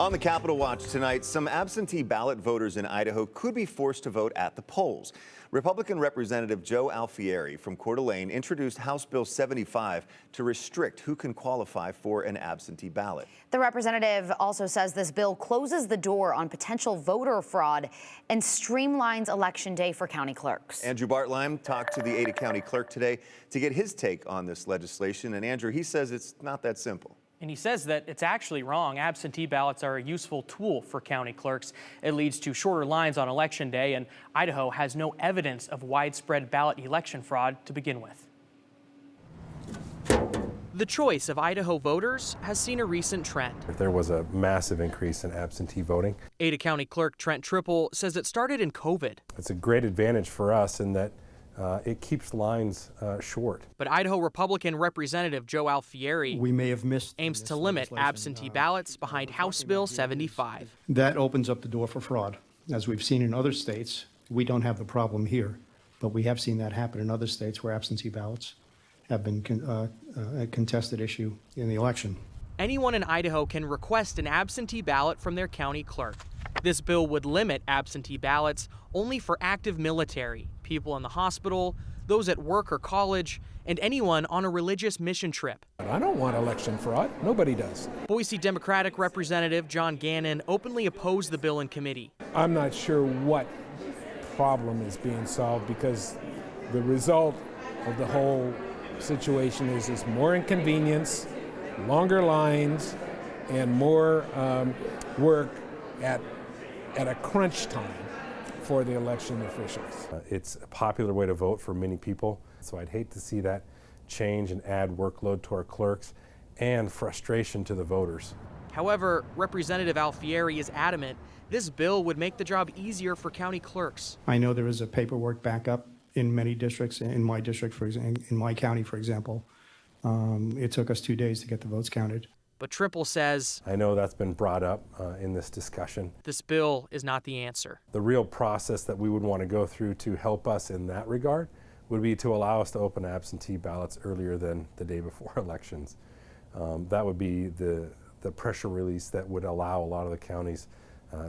On the Capitol Watch tonight, some absentee ballot voters in Idaho could be forced to vote at the polls. Republican Representative Joe Alfieri from Coeur d'Alene introduced House Bill 75 to restrict who can qualify for an absentee ballot. The representative also says this bill closes the door on potential voter fraud and streamlines Election Day for county clerks. Andrew Bartlein talked to the Ada County clerk today to get his take on this legislation. And Andrew, he says it's not that simple. And he says that it's actually wrong. Absentee ballots are a useful tool for county clerks. It leads to shorter lines on Election Day, and Idaho has no evidence of widespread ballot election fraud to begin with. The choice of Idaho voters has seen a recent trend. There was a massive increase in absentee voting. Ada County Clerk Trent Triple says it started in COVID. It's a great advantage for us in that it keeps lines short. But Idaho Republican Representative Joe Alfieri aims to limit absentee ballots behind House Bill 75. That opens up the door for fraud. As we've seen in other states, we don't have the problem here, but we have seen that happen in other states where absentee ballots have been a contested issue in the election. Anyone in Idaho can request an absentee ballot from their county clerk. This bill would limit absentee ballots only for active military, people in the hospital, those at work or college, and anyone on a religious mission trip. I don't want election fraud. Nobody does. Boise Democratic Representative John Gannon openly opposed the bill in committee. I'm not sure what problem is being solved because the result of the whole situation is more inconvenience, longer lines, and more work at a crunch time for the election officials. It's a popular way to vote for many people, so I'd hate to see that change and add workload to our clerks and frustration to the voters. However, Representative Alfieri is adamant this bill would make the job easier for county clerks. I know there is a paperwork backup in many districts. In my district, in my county, for example, it took us 2 days to get the votes counted. But Triple says, I know that's been brought up in this discussion. This bill is not the answer. The real process that we would want to go through to help us in that regard would be to allow us to open absentee ballots earlier than the day before elections. That would be the pressure release that would allow a lot of the counties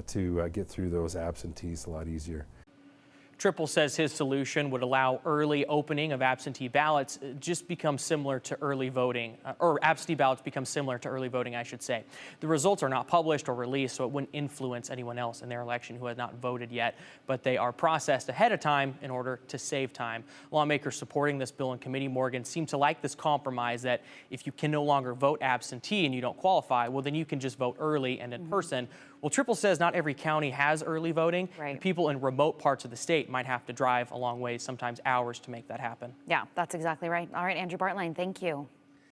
to get through those absentees a lot easier. Triple says his solution would allow early opening of absentee ballots just become similar to early voting, or absentee ballots become similar to early voting, I should say. The results are not published or released, so it wouldn't influence anyone else in their election who has not voted yet, but they are processed ahead of time in order to save time. Lawmakers supporting this bill in committee, Morgan, seem to like this compromise that if you can no longer vote absentee and you don't qualify, well, then you can just vote early and in person. Well, Triple says not every county has early voting. Right. People in remote parts of the state might have to drive a long ways, sometimes hours, to make that happen. Yeah, that's exactly right. All right, Andrew Bartlein, thank you.